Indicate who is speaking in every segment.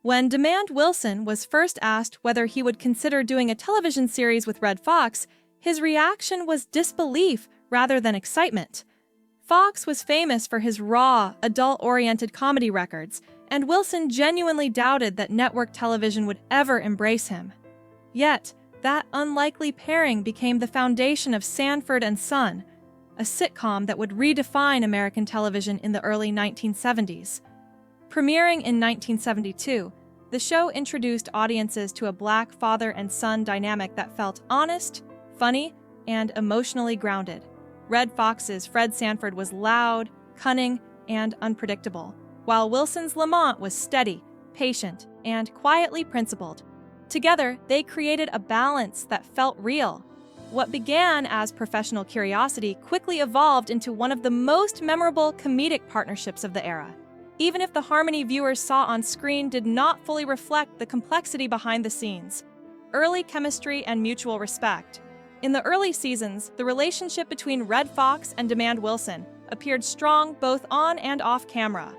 Speaker 1: When Demand Wilson was first asked whether he would consider doing a television series with Redd Foxx, his reaction was disbelief rather than excitement. Foxx was famous for his raw, adult-oriented comedy records, and Wilson genuinely doubted that network television would ever embrace him. Yet, that unlikely pairing became the foundation of Sanford and Son, a sitcom that would redefine American television in the early 1970s. Premiering in 1972, the show introduced audiences to a black father and son dynamic that felt honest, funny, and emotionally grounded. Redd Foxx's Fred Sanford was loud, cunning, and unpredictable, while Wilson's Lamont was steady, patient, and quietly principled. Together, they created a balance that felt real. What began as professional curiosity quickly evolved into one of the most memorable comedic partnerships of the era. Even if the harmony viewers saw on screen did not fully reflect the complexity behind the scenes. Early chemistry and mutual respect. In the early seasons, the relationship between Redd Foxx and Demand Wilson appeared strong both on and off camera.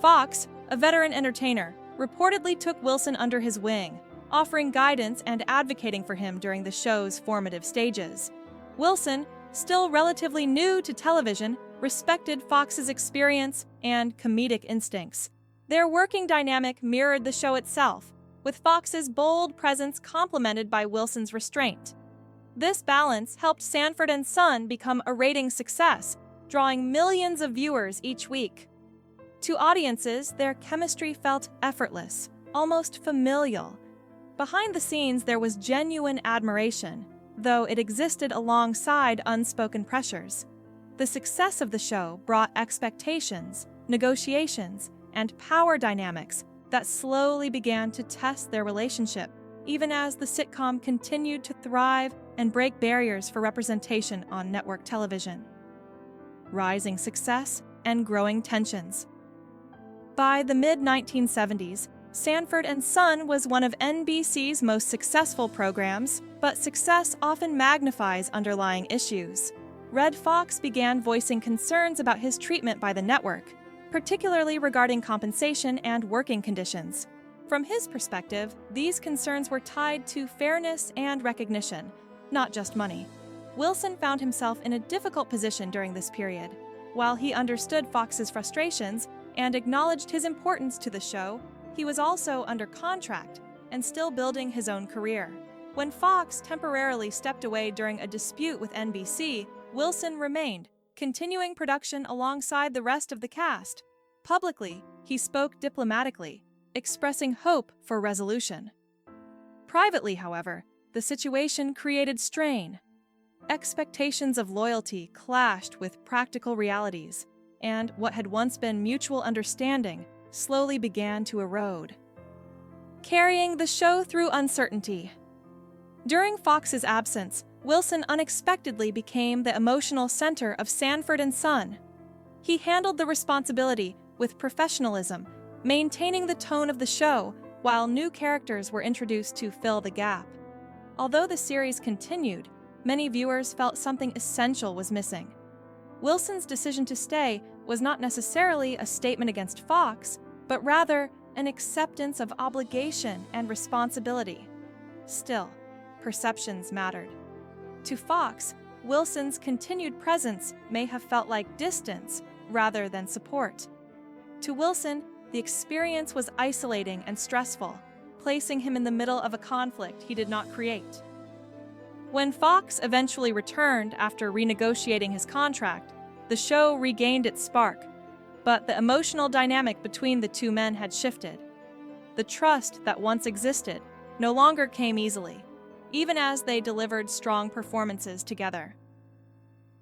Speaker 1: Foxx, a veteran entertainer, reportedly took Wilson under his wing, offering guidance and advocating for him during the show's formative stages. Wilson, still relatively new to television, respected Foxx's experience and comedic instincts. Their working dynamic mirrored the show itself, with Foxx's bold presence complemented by Wilson's restraint. This balance helped Sanford and Son become a ratings success, drawing millions of viewers each week. To audiences, their chemistry felt effortless, almost familial. Behind the scenes, there was genuine admiration, though it existed alongside unspoken pressures. The success of the show brought expectations, negotiations, and power dynamics that slowly began to test their relationship, even as the sitcom continued to thrive and break barriers for representation on network television. Rising success and growing tensions. By the mid-1970s, Sanford and Son was one of NBC's most successful programs, but success often magnifies underlying issues. Redd Foxx began voicing concerns about his treatment by the network, particularly regarding compensation and working conditions. From his perspective, these concerns were tied to fairness and recognition, not just money. Wilson found himself in a difficult position during this period. While he understood Foxx's frustrations and acknowledged his importance to the show, he was also under contract and still building his own career. When Foxx temporarily stepped away during a dispute with NBC, Wilson remained, continuing production alongside the rest of the cast. Publicly, he spoke diplomatically, expressing hope for resolution. Privately, however, the situation created strain. Expectations of loyalty clashed with practical realities, and what had once been mutual understanding slowly began to erode. Carrying the show through uncertainty. During Foxx's absence, Wilson unexpectedly became the emotional center of Sanford and Son. He handled the responsibility with professionalism, maintaining the tone of the show while new characters were introduced to fill the gap. Although the series continued, many viewers felt something essential was missing. Wilson's decision to stay was not necessarily a statement against Foxx, but rather an acceptance of obligation and responsibility. Still, perceptions mattered. To Foxx, Wilson's continued presence may have felt like distance rather than support. To Wilson, the experience was isolating and stressful, placing him in the middle of a conflict he did not create. When Foxx eventually returned after renegotiating his contract, the show regained its spark, but the emotional dynamic between the two men had shifted. The trust that once existed no longer came easily, even as they delivered strong performances together.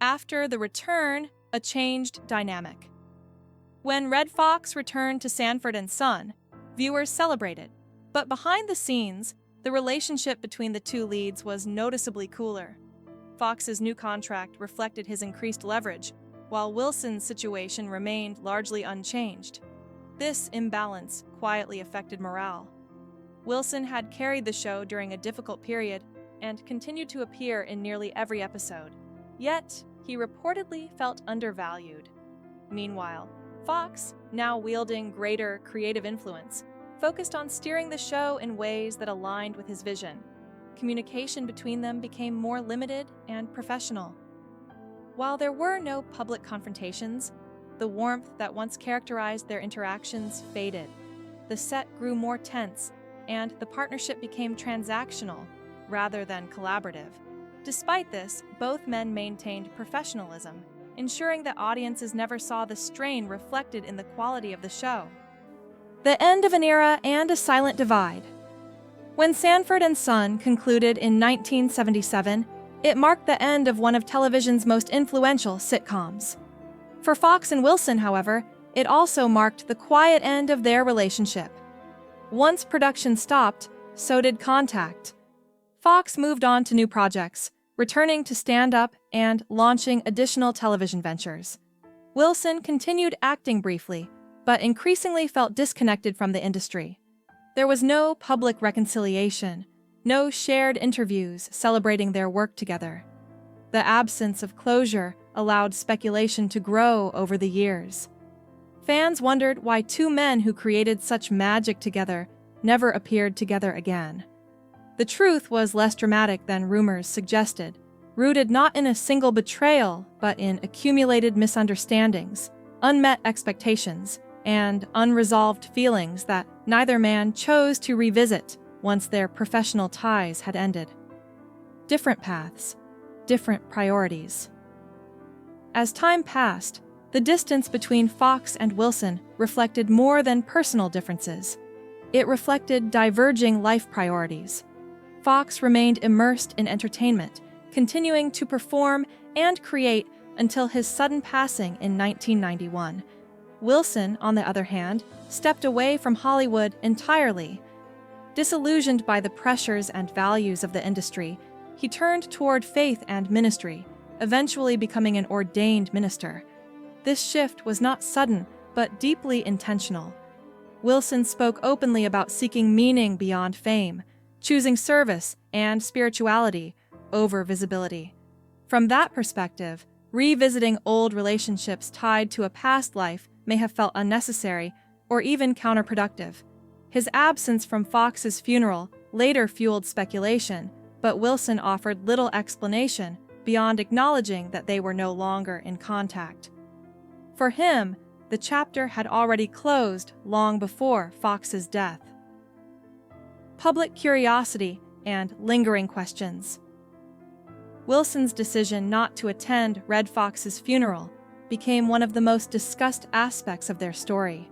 Speaker 1: After the return, a changed dynamic. When Redd Foxx returned to Sanford and Son, viewers celebrated, but behind the scenes, the relationship between the two leads was noticeably cooler. Foxx's new contract reflected his increased leverage, while Wilson's situation remained largely unchanged. This imbalance quietly affected morale. Wilson had carried the show during a difficult period and continued to appear in nearly every episode. Yet, he reportedly felt undervalued. Meanwhile, Foxx, now wielding greater creative influence, focused on steering the show in ways that aligned with his vision. Communication between them became more limited and professional. While there were no public confrontations, the warmth that once characterized their interactions faded. The set grew more tense, and the partnership became transactional rather than collaborative. Despite this, both men maintained professionalism, ensuring that audiences never saw the strain reflected in the quality of the show. The end of an era and a silent divide. When Sanford and Son concluded in 1977, it marked the end of one of television's most influential sitcoms. For Fox and Wilson, however, it also marked the quiet end of their relationship. Once production stopped, so did contact. Fox moved on to new projects, returning to stand-up and launching additional television ventures. Wilson continued acting briefly, but increasingly felt disconnected from the industry. There was no public reconciliation, no shared interviews celebrating their work together. The absence of closure allowed speculation to grow over the years. Fans wondered why two men who created such magic together never appeared together again. The truth was less dramatic than rumors suggested, rooted not in a single betrayal, but in accumulated misunderstandings, unmet expectations, and unresolved feelings that neither man chose to revisit once their professional ties had ended. Different paths, different priorities. As time passed, the distance between Fox and Wilson reflected more than personal differences. It reflected diverging life priorities. Fox remained immersed in entertainment, continuing to perform and create until his sudden passing in 1991. Wilson, on the other hand, stepped away from Hollywood entirely. Disillusioned by the pressures and values of the industry, he turned toward faith and ministry, eventually becoming an ordained minister. This shift was not sudden, but deeply intentional. Wilson spoke openly about seeking meaning beyond fame, choosing service and spirituality over visibility. From that perspective, revisiting old relationships tied to a past life may have felt unnecessary or even counterproductive. His absence from Fox's funeral later fueled speculation, but Wilson offered little explanation beyond acknowledging that they were no longer in contact. For him, the chapter had already closed long before Fox's death. Public curiosity and lingering questions. Wilson's decision not to attend Redd Foxx's funeral became one of the most discussed aspects of their story.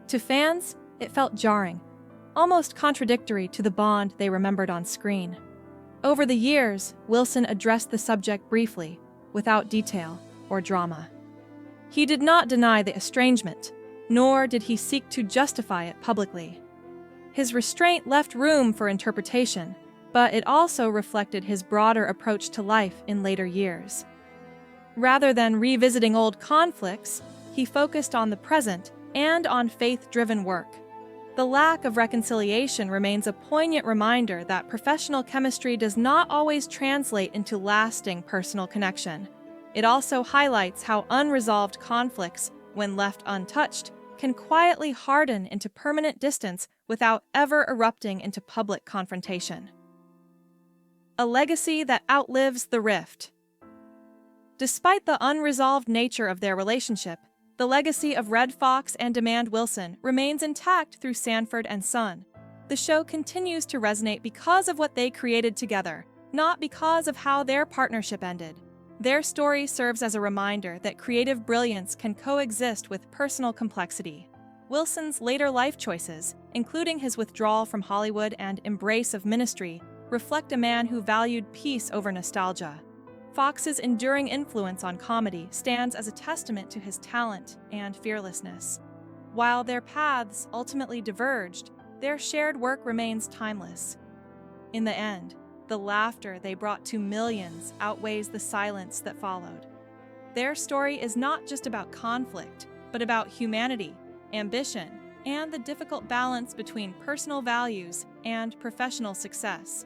Speaker 1: To fans, it felt jarring, almost contradictory to the bond they remembered on screen. Over the years, Wilson addressed the subject briefly, without detail or drama. He did not deny the estrangement, nor did he seek to justify it publicly. His restraint left room for interpretation, but it also reflected his broader approach to life in later years. Rather than revisiting old conflicts, he focused on the present and on faith-driven work. The lack of reconciliation remains a poignant reminder that professional chemistry does not always translate into lasting personal connection. It also highlights how unresolved conflicts, when left untouched, can quietly harden into permanent distance without ever erupting into public confrontation. A legacy that outlives the rift. Despite the unresolved nature of their relationship, the legacy of Redd Foxx and Demand Wilson remains intact through Sanford and Son. The show continues to resonate because of what they created together, not because of how their partnership ended. Their story serves as a reminder that creative brilliance can coexist with personal complexity. Wilson's later life choices, including his withdrawal from Hollywood and embrace of ministry, reflect a man who valued peace over nostalgia. Fox's enduring influence on comedy stands as a testament to his talent and fearlessness. While their paths ultimately diverged, their shared work remains timeless. In the end, the laughter they brought to millions outweighs the silence that followed. Their story is not just about conflict, but about humanity, ambition, and the difficult balance between personal values and professional success.